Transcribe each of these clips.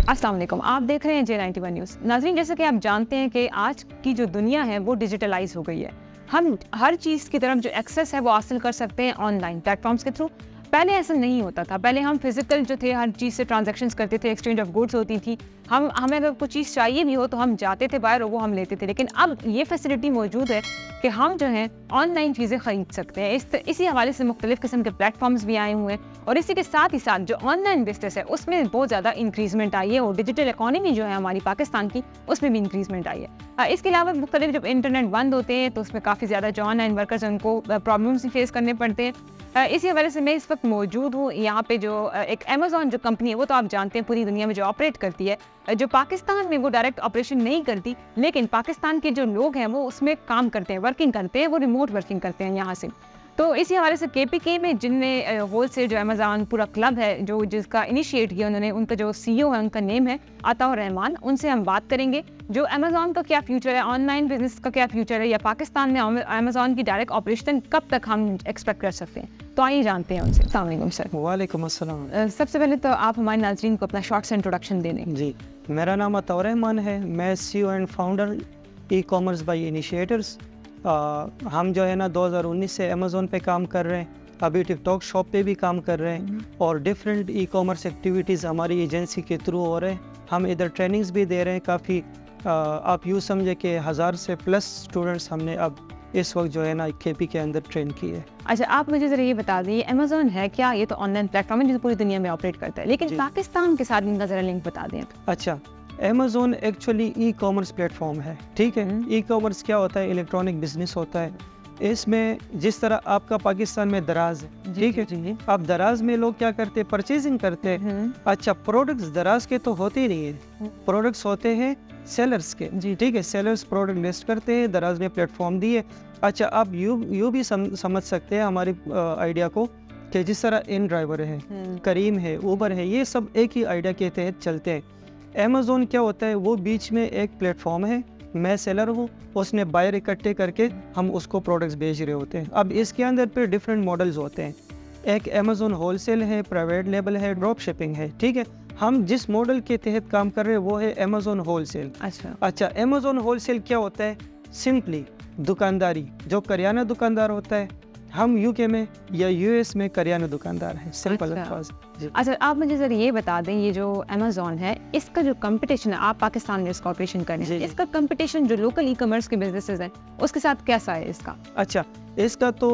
अस्सलाम वालेकुम, आप देख रहे हैं J91 न्यूज़। नाज़रीन, जैसे कि आप जानते हैं कि आज की जो दुनिया है वो डिजिटलाइज हो गई है। हम हर चीज़ की तरफ जो एक्सेस है वो हासिल कर सकते हैं ऑनलाइन प्लेटफॉर्म्स के थ्रू। पहले ऐसा नहीं होता था। पहले हम फिजिकल जो थे हर चीज़ से ट्रांजैक्शंस करते थे, एक्सचेंज ऑफ गुड्स होती थी। हमें अगर कुछ चीज़ चाहिए भी हो तो हम जाते थे बाहर और वो हम लेते थे। लेकिन अब ये फैसिलिटी मौजूद है कि हम जो है ऑनलाइन चीज़ें खरीद सकते हैं। इसी हवाले से मुख्तलिफ किस्म के प्लेटफॉर्म्स भी आए हुए हैं और इसी के साथ ही साथ जो ऑनलाइन बिजनेस है उसमें बहुत ज़्यादा इंक्रीजमेंट आई है और डिजिटल इकॉनमी जो है हमारी पाकिस्तान की उसमें भी इंक्रीजमेंट आई है। इसके अलावा मुख्तलिफ जब इंटरनेट बंद होते हैं तो उसमें काफ़ी ज़्यादा जो ऑनलाइन वर्कर्स हैं उनको प्रॉब्लम्स भी फेस करने पड़ते हैं। इसी हवाले से मैं इस वक्त मौजूद हूँ यहाँ पे जो एक अमेज़ॉन जो कंपनी है वो तो आप जानते हैं पूरी दुनिया में जो ऑपरेट करती है, जो पाकिस्तान में वो डायरेक्ट ऑपरेशन नहीं करती लेकिन पाकिस्तान के जो लोग हैं वो उसमें काम करते हैं, वर्किंग करते हैं, वो रिमोट वर्किंग करते हैं यहाँ से। तो इसी हवाले से KPK में जिनने होल से जो अमेज़ॉन पूरा क्लब है जो जिसका इनिशिएट किया उन्होंने, उनका जो CEO है उनका नेम है अताउर रहमान। उनसे हम बात करेंगे जो अमेज़ॉन का क्या फ्यूचर है, ऑनलाइन बिजनेस का क्या फ्यूचर है, या पाकिस्तान में अमेज़ॉन की डायरेक्ट ऑपरेशन कब तक हम एक्सपेक्ट कर सकते हैं। तो आइए जानते हैं उनसे। अस्सलाम वालेकुम सर। वालेकुम अस्सलाम। सबसे पहले तो आप हमारे नाज़रीन को अपना शॉर्ट से इंट्रोडक्शन दे दें। जी, मेरा नाम अताउर रहमान है। मैं CEO and founder e-commerce by initiators. हम जो है ना 2019 से अमेज़ॉन पे काम कर रहे हैं। अभी टिकटॉक शॉप पे भी काम कर रहे हैं और डिफरेंट ई-कॉमर्स एक्टिविटीज़ हमारी एजेंसी के थ्रू हो रहे हैं। हम इधर ट्रेनिंग्स भी दे रहे हैं काफ़ी। आप यूँ समझे कि 1000 से प्लस स्टूडेंट्स हमने अब इस वक्त जो है ना KP के अंदर ट्रेन किए है। अच्छा, आप मुझे ज़रा ये बता दें अमेज़ॉन है क्या? ये तो ऑनलाइन प्लेटफॉर्म है जो पूरी दुनिया में ऑपरेट करता है, लेकिन पाकिस्तान के साथ इनका ज़रा लिंक बता दें। अच्छा, अमेज़ॉन एक्चुअली ई-कॉमर्स प्लेटफॉर्म है, ठीक है। ई-कॉमर्स क्या होता है? इलेक्ट्रॉनिक बिजनेस होता है। इसमें जिस तरह आपका पाकिस्तान में दराज है, ठीक है, अब दराज में लोग क्या करते हैं? परचेजिंग करते हैं। अच्छा, प्रोडक्ट्स दराज के तो होते ही नहीं है, प्रोडक्ट्स होते हैं सेलर्स के, जी ठीक है। सेलर्स प्रोडक्ट लिस्ट करते हैं, दराज ने प्लेटफॉर्म दिए। अच्छा, आप यू भी समझ सकते हैं हमारी आइडिया को कि जिस तरह इन ड्राइवर है, करीम है, ऊबर है, ये सब एक ही आइडिया के तहत चलते हैं। अमेज़ॉन क्या होता है? वो बीच में एक प्लेटफॉर्म है, मैं सेलर हूँ, उसने बायर इकट्ठे करके हम उसको प्रोडक्ट्स बेच रहे होते हैं। अब इसके अंदर पे डिफरेंट मॉडल्स होते हैं। एक अमेज़ॉन होलसेल है, प्राइवेट लेबल है, ड्रॉप शिपिंग है, ठीक है। हम जिस मॉडल के तहत काम कर रहे हैं वो है अमेज़ॉन होलसेल। अच्छा, अमेज़ॉन होलसेल क्या होता है? सिंपली दुकानदारी, जो करियाना दुकानदार होता है, हम UK में या US में करियाना दुकानदार है, सिंपल अल्फाज। अच्छा, आप मुझे जरा ये बता दें, ये जो अमेज़ॉन है इसका जो कंपटीशन है, आप पाकिस्तान में इसका ऑपरेशन कर रहे हैं, इसका कंपटीशन जो लोकल ई-कॉमर्स के बिजनेसेस हैं उसके साथ कैसा है इसका? अच्छा, इसका तो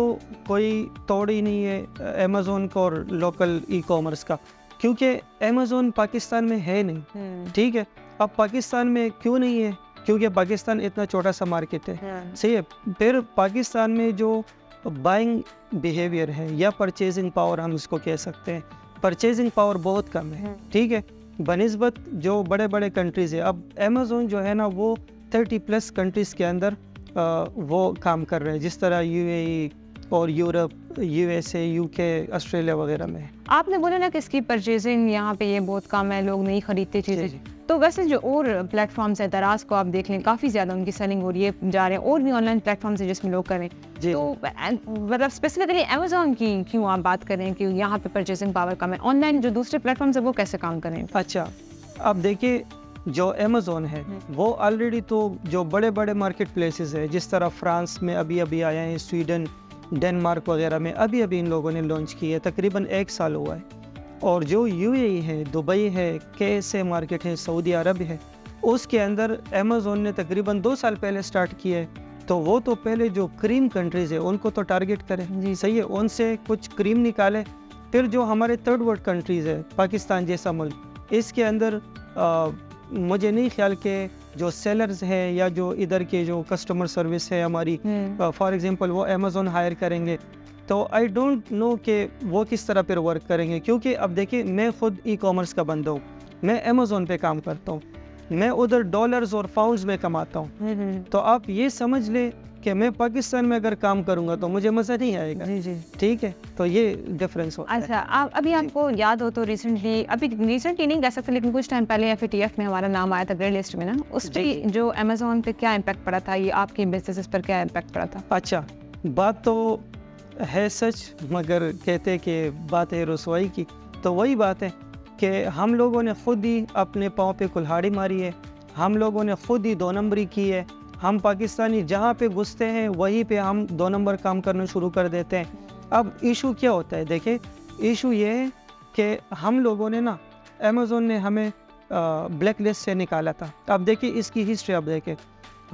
कोई तोड़ ही नहीं है अमेज़ॉन का और लोकल ई-कॉमर्स का, क्योंकि अमेज़ॉन पाकिस्तान में है नहीं, ठीक है। अब पाकिस्तान में क्यों नहीं है? क्योंकि पाकिस्तान इतना छोटा सा मार्केट है, सही है। फिर पाकिस्तान में जो बाइंग बिहेवियर है या परचेजिंग पावर हम इसको कह सकते हैं, परचेजिंग पावर बहुत कम है, ठीक है, बनिस्बत जो बड़े बड़े कंट्रीज़ है। अब अमेज़ॉन जो है ना वो 30+ कंट्रीज़ के अंदर वो काम कर रहे हैं, जिस तरह UAE और यूरोप, USA, UK, ऑस्ट्रेलिया वगैरह में। आपने बोला ना कि इसकी परचेजिंग यहाँ पे ये बहुत कम है, लोग नहीं खरीदते चीज़ें, तो वैसे जो और प्लेटफॉर्म्स है, दराज को आप देख लें, काफ़ी ज़्यादा उनकी सेलिंग हो रही है, जा रहे हैं, और भी ऑनलाइन प्लेटफॉर्म्स है जिसमें लोग करें। तो मतलब स्पेसिफिकली अमेज़ॉन की क्यों आप बात करें कि यहाँ पे परचेजिंग पावर कम है? ऑनलाइन जो दूसरे प्लेटफॉर्म्स है वो कैसे काम करें? अच्छा, अब देखिए, जो अमेज़ॉन है वो ऑलरेडी तो जो बड़े बड़े मार्केट प्लेसेस है, जिस तरह फ्रांस में अभी अभी आया है, स्वीडन, डेनमार्क वगैरह में अभी अभी इन लोगों ने लॉन्च किया है, तकरीबन 1 साल हुआ है। और जो UAE है, दुबई है, KSA मार्केट है, सऊदी अरब है, उसके अंदर अमेज़ॉन ने तकरीबन 2 साल पहले स्टार्ट किया है। तो वो तो पहले जो क्रीम कंट्रीज़ है उनको तो टारगेट करें, जी सही है, उनसे कुछ क्रीम निकाले। फिर जो हमारे थर्ड वर्ल्ड कंट्रीज़ है, पाकिस्तान जैसा मुल्क, इसके अंदर मुझे नहीं ख्याल के जो सेलर्स हैं या जो इधर के जो कस्टमर सर्विस है हमारी, फॉर एग्जांपल वो अमेज़ॉन हायर करेंगे, तो आई डोंट नो कि वो किस तरह पर वर्क करेंगे। क्योंकि अब देखिए, मैं खुद ई-कॉमर्स का बंदा हूँ, मैं अमेज़ॉन पे काम करता हूँ, मैं उधर डॉलर्स और पाउंड्स में कमाता हूँ। तो आप ये समझ लें कि मैं पाकिस्तान में अगर काम करूँगा तो मुझे मज़ा नहीं आएगा, जी ठीक है। तो ये डिफरेंस होता है। अच्छा, आप अभी आपको याद हो तो रिसेंटली नहीं कह सकते, लेकिन कुछ टाइम पहले FATF में हमारा नाम आया था ग्रे लिस्ट में ना, उस पर जो अमेज़ॉन पे क्या इम्पैक्ट पड़ा था, ये आपके बिजनेस पर क्या इम्पैक्ट पड़ा था? अच्छा, बात तो है सच, मगर कहते कि बात है रसवाई की, तो वही बात है कि हम लोगों ने ख़ुद ही अपने पाँव पे कुल्हाड़ी मारी है, हम लोगों ने ख़ुद ही 2 नंबरी की है। हम पाकिस्तानी जहाँ पे घुसते हैं वहीं पे हम 2 नंबर काम करना शुरू कर देते हैं। अब इशू क्या होता है, देखिए इशू ये है कि हम लोगों ने ना, अमेज़ोन ने हमें ब्लैक लिस्ट से निकाला था। अब देखिए इसकी हिस्ट्री, अब देखिए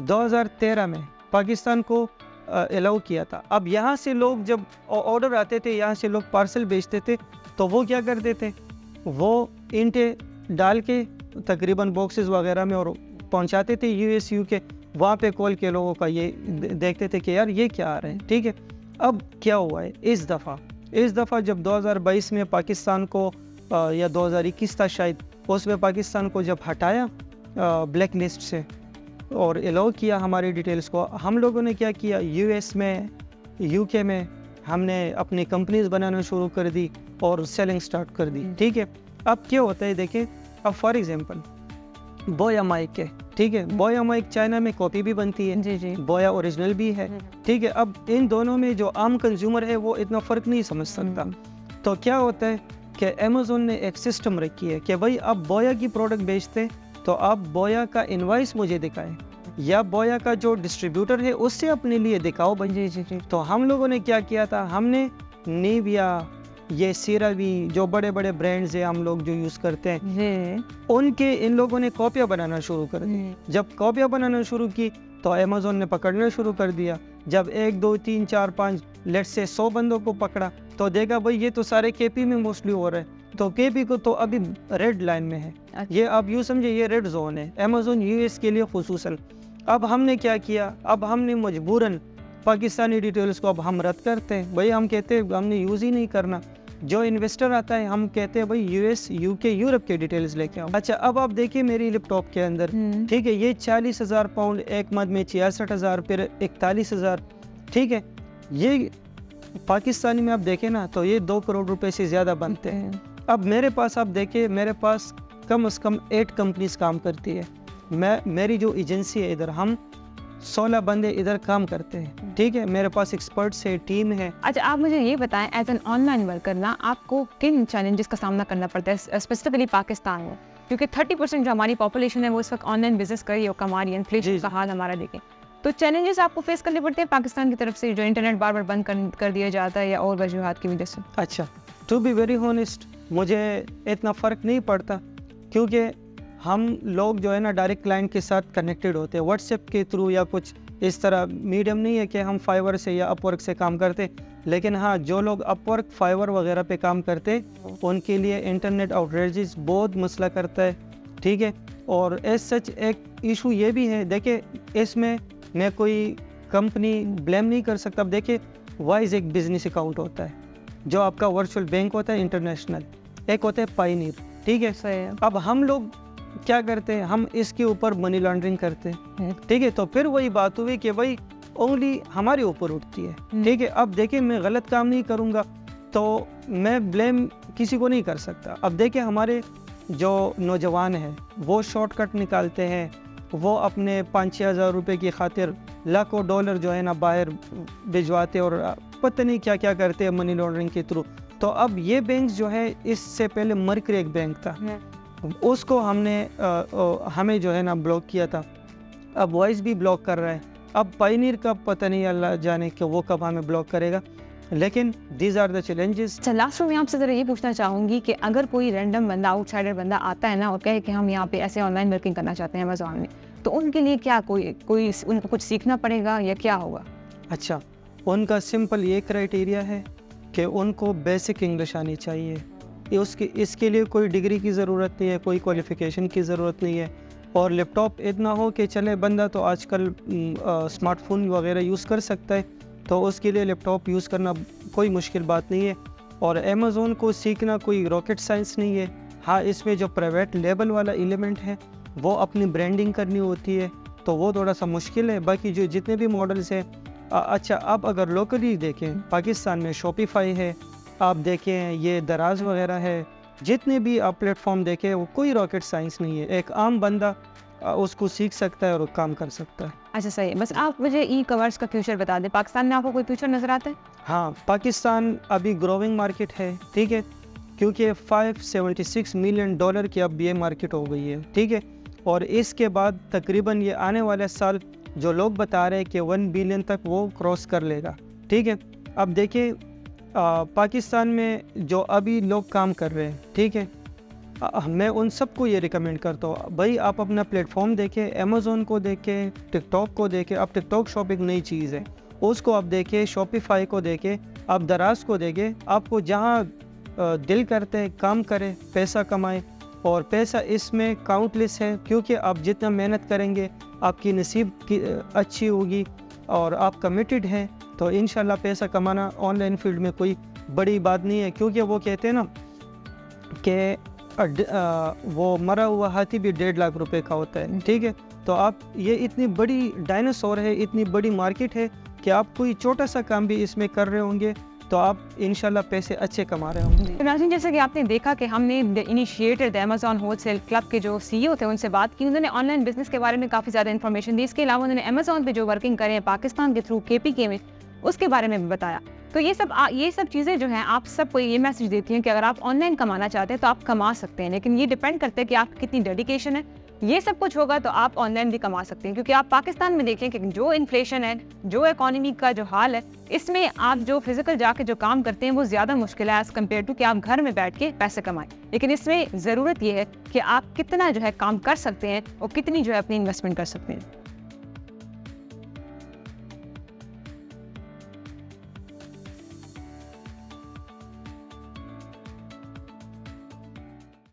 2013 में पाकिस्तान को अलाउ किया था। अब यहाँ से लोग जब ऑर्डर आते थे, यहाँ से लोग पार्सल भेजते थे, तो वो क्या करते थे, वो इंटें डाल के तकरीबन बॉक्सेस वगैरह में और पहुँचाते थे US UK। वहाँ पे कॉल के लोगों का ये देखते थे कि यार ये क्या आ रहा है, ठीक है। अब क्या हुआ है इस दफ़ा जब 2022 में पाकिस्तान को या 2021 था शायद, उसमें पाकिस्तान को जब हटाया ब्लैक लिस्ट से और अलाउ किया हमारी डिटेल्स को, हम लोगों ने क्या किया, US में UK में हमने अपनी कंपनीज बनाना शुरू कर दी और सेलिंग स्टार्ट कर दी, ठीक है। अब क्या होता है देखें, अब फॉर एग्जांपल बोया माइक है, ठीक है, बोया माइक चाइना में कॉपी भी बनती है, जी। बोया ओरिजिनल भी है, ठीक है। अब इन दोनों में जो आम कंज्यूमर है वो इतना फ़र्क नहीं समझ सकता। तो क्या होता है कि अमेज़ोन ने एक सिस्टम रखी है कि भाई आप बोया की प्रोडक्ट बेचते तो आप बोया का इनवाइस मुझे दिखाएं, या बोया का जो डिस्ट्रीब्यूटर है उससे अपने लिए दिखाओ भाई। जी। तो हम लोगों ने क्या किया था, हमने निविया, ये सीरावी, जो बड़े बड़े ब्रांड्स हैं हम लोग जो यूज़ करते हैं, उनके इन लोगों ने कॉपियाँ बनाना शुरू कर दी। जब कॉपियाँ बनाना शुरू की तो अमेज़ोन ने पकड़ना शुरू कर दिया। जब 1 2 3 4 5 लेट्स से 100 बंदों को पकड़ा तो देखा भाई ये तो सारे KP में मोस्टली हो रहा है, तो KP को तो अभी रेड लाइन में है। ये आप यूँ समझे ये रेड जोन है अमेज़ोन US के लिए खुसूसन। अब हमने क्या किया, अब हमने मजबूरन पाकिस्तानी डिटेल्स को अब हम रद्द करते हैं भाई, हम कहते हैं हमने यूज़ ही नहीं करना। जो इन्वेस्टर आता है हम कहते हैं भाई US UK यूरोप के डिटेल्स लेके आओ। अच्छा, अब आप देखिए मेरी लैपटॉप के अंदर, ठीक है, ये 40,000 पाउंड, एक मद में 66,000, फिर 41,000, ठीक है। ये पाकिस्तानी में आप देखें ना तो ये 2 करोड़ रुपए से ज़्यादा बनते हैं। अब मेरे पास आप देखिए, मेरे पास कम से कम 8 कंपनीज काम करती है। मेरी जो एजेंसी है इधर, हम 16 बंदे इधर काम करते हैं, ठीक है। मेरे पास एक्सपर्ट्स है, टीम है। अच्छा, आप मुझे ये बताएं, एज एन ऑनलाइन वर्कर ना आपको किन चैलेंजेस का सामना करना पड़ता है स्पेसिफिकली पाकिस्तान में, क्योंकि 30% जो हमारी पॉपुलेशन है वो इस वक्त ऑनलाइन बिजनेस कर रही है और कमा रही है। इन्फ्लेशन का हाल हमारा देखें तो चैलेंजेस आपको फेस करने पड़ते हैं पाकिस्तान की तरफ से, जो इंटरनेट बार बार बंद कर दिया जाता है या और वजूहात की वजह से। अच्छा, टू बी वेरी ऑनेस्ट, मुझे इतना फ़र्क नहीं पड़ता, क्योंकि हम लोग जो है ना डायरेक्ट क्लाइंट के साथ कनेक्टेड होते हैं व्हाट्सएप के थ्रू, या कुछ इस तरह मीडियम नहीं है कि हम फाइवर से या अपवर्क से काम करते। लेकिन हाँ, जो लोग अपवर्क, फाइवर वगैरह पे काम करते उनके लिए इंटरनेट आउटरेजेस बहुत मसला करता है, ठीक है। और एज सच एक इशू ये भी है, देखिए इसमें मैं कोई कंपनी ब्लेम नहीं कर सकता। अब देखिए वाइज एक बिजनेस अकाउंट होता है, जो आपका वर्चुअल बैंक होता है इंटरनेशनल, एक होता है पायनीर, ठीक है। सही है। अब हम लोग क्या करते हैं, हम इसके ऊपर मनी लॉन्ड्रिंग करते हैं, ठीक है। तो फिर वही बात हुई कि भाई उंगली हमारे ऊपर उठती है, ठीक है। अब देखिए मैं गलत काम नहीं करूँगा तो मैं ब्लेम किसी को नहीं कर सकता। अब देखिए हमारे जो नौजवान हैं वो शॉर्टकट निकालते हैं, वो अपने 5-6 हज़ार रुपये की खातिर लाखों डॉलर जो है ना बाहर भिजवाते और पता नहीं क्या क्या करते हैं मनी लॉन्ड्रिंग के थ्रू। तो अब ये बैंक जो है, इससे पहले मर्करी एक बैंक था, उसको हमें जो है ना ब्लॉक किया था। अब वॉइस भी ब्लॉक कर रहा है। अब पायनीर का पता नहीं, अल्लाह जाने कि वो कब हमें ब्लॉक करेगा। लेकिन these are the challenges. Last में मैं आपसे ज़रा ये पूछना चाहूँगी कि अगर कोई रैंडम बंदा, आउटसाइडर बंदा आता है ना और कहे कि हम यहाँ पे ऐसे ऑनलाइन वर्किंग करना चाहते हैं अमेज़ॉन में, तो उनके लिए क्या कोई उनको कुछ सीखना पड़ेगा या क्या होगा? अच्छा, उनका सिंपल ये क्राइटेरिया है कि उनको बेसिक इंग्लिश आनी चाहिए। इसके लिए कोई डिग्री की ज़रूरत नहीं है, कोई क्वालिफ़िकेशन की ज़रूरत नहीं है, और लैपटॉप इतना हो कि चले बंदा तो आजकल स्मार्टफोन वगैरह यूज़ कर सकता है, तो उसके लिए लैपटॉप यूज़ करना कोई मुश्किल बात नहीं है। और अमेज़ॉन को सीखना कोई रॉकेट साइंस नहीं है। हाँ, इसमें जो प्राइवेट लेबल वाला एलिमेंट है वो अपनी ब्रांडिंग करनी होती है, तो वो थोड़ा सा मुश्किल है। बाकी जो जितने भी मॉडल्स हैं, अच्छा आप अगर लोकली देखें पाकिस्तान में शॉपिफाई है, आप देखें ये दराज वगैरह है, जितने भी आप प्लेटफॉर्म देखें वो कोई रॉकेट साइंस नहीं है। एक आम बंदा उसको सीख सकता है और काम कर सकता है। अच्छा सही है। बस आप मुझे ई-कॉमर्स का फ्यूचर बता दें, पाकिस्तान में आपको कोई फ्यूचर नज़र आता है? हाँ, पाकिस्तान अभी ग्रोइंग मार्केट है, ठीक है, क्योंकि $576 मिलियन की अब ये मार्केट हो गई है, ठीक है। और इसके बाद तकरीबन ये आने वाले साल जो लोग बता रहे हैं कि 1 बिलियन तक वो क्रॉस कर लेगा, ठीक है। अब देखिए पाकिस्तान में जो अभी लोग काम कर रहे हैं, ठीक है, मैं उन सबको ये रिकमेंड करता हूँ भाई आप अपना प्लेटफॉर्म देखें, अमेज़ोन को देखें, टिकटॉक को देखें। अब टिकटॉक शॉप एक नई चीज़ है, उसको आप देखें, शॉपिफाई को देखें, आप दराज को देखें। आपको जहाँ दिल करते हैं काम करें, पैसा कमाएं। और पैसा इसमें काउंटलेस है, क्योंकि आप जितना मेहनत करेंगे आपकी नसीब की अच्छी होगी और आप कमिटेड हैं तो इंशाल्लाह पैसा कमाना ऑनलाइन फील्ड में कोई बड़ी बात नहीं है। क्योंकि वो कहते हैं ना कि वो मरा हुआ हाथी भी 1.5 लाख रुपए का होता है, ठीक है। तो आप ये इतनी बड़ी डायनासोर है, इतनी बड़ी मार्केट है कि आप कोई छोटा सा काम भी इसमें कर रहे होंगे तो आप इंशाल्लाह पैसे अच्छे कमा रहे होंगे। तो नाज़रीन, जैसे कि आपने देखा कि हमने इनिशिएटेड अमेज़ॉन होलसेल क्लब के जो सीईओ थे उनसे बात की, उन्होंने ऑनलाइन बिजनेस के बारे में काफ़ी ज़्यादा इन्फॉर्मेशन दी। इसके अलावा उन्होंने अमेज़ॉन पे जो वर्किंग करे हैं पाकिस्तान के थ्रू KPK में, उसके बारे में भी बताया। तो ये सब चीज़ें जो हैं आप सबको ये मैसेज देती हैं कि अगर आप ऑनलाइन कमाना चाहते हैं तो आप कमा सकते हैं, लेकिन ये डिपेंड करता है कि आप कितनी डेडिकेशन है। ये सब कुछ होगा तो आप ऑनलाइन भी कमा सकते हैं, क्योंकि आप पाकिस्तान में देखें कि जो इन्फ्लेशन है, जो इकोनॉमी का जो हाल है, इसमें आप जो फिजिकल जाके जो काम करते हैं वो ज़्यादा मुश्किल है एज़ कम्पेयर टू कि आप घर में बैठ के पैसे कमाएं। लेकिन इसमें ज़रूरत ये है कि आप कितना जो है काम कर सकते हैं और कितनी जो है अपनी इन्वेस्टमेंट कर सकते हैं।